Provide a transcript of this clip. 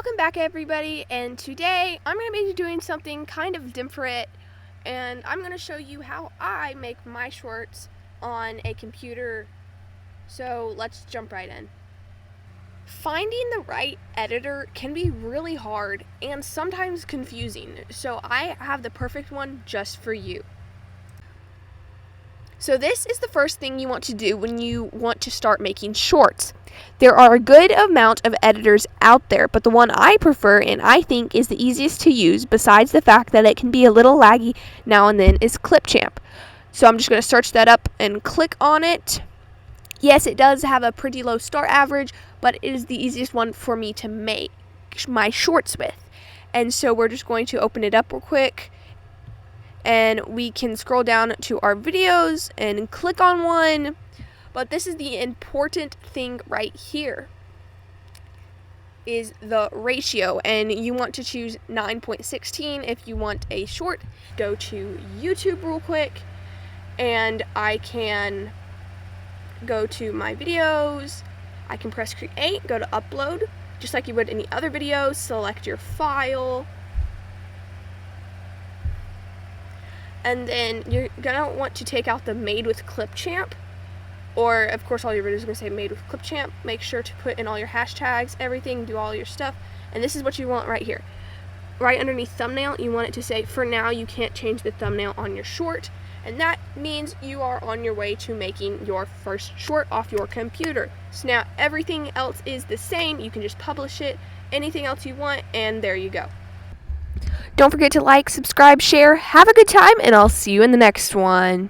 Welcome back, everybody, and today I'm going to be doing something kind of different, and I'm going to show you how I make my shorts on a computer. So let's jump right in. Finding the right editor can be really hard and sometimes confusing, so I have the perfect one just for you. So this is the first thing you want to do when you want to start making shorts. There are a good amount of editors out there, but the one I prefer and I think is the easiest to use, besides the fact that it can be a little laggy now and then, is Clipchamp. So I'm just going to search that up and click on it. Yes, it does have a pretty low start average, but it is the easiest one for me to make my shorts with. And so we're just going to open it up real quick. And we can scroll down to our videos and click on one. But this is the important thing right here, is the ratio. And you want to choose 9.16 if you want a short. Go to YouTube real quick, and I can go to my videos. I can press create, go to upload, just like you would any other video. Select your file. And then you're going to want to take out the made with Clipchamp, or of course all your videos are going to say made with Clipchamp. Make sure to put in all your hashtags, everything, do all your stuff. And this is what you want right here. Right underneath thumbnail, you want it to say, for now you can't change the thumbnail on your short. And that means you are on your way to making your first short off your computer. So now everything else is the same. You can just publish it, anything else you want, and there you go. Don't forget to like, subscribe, share. Have a good time, and I'll see you in the next one.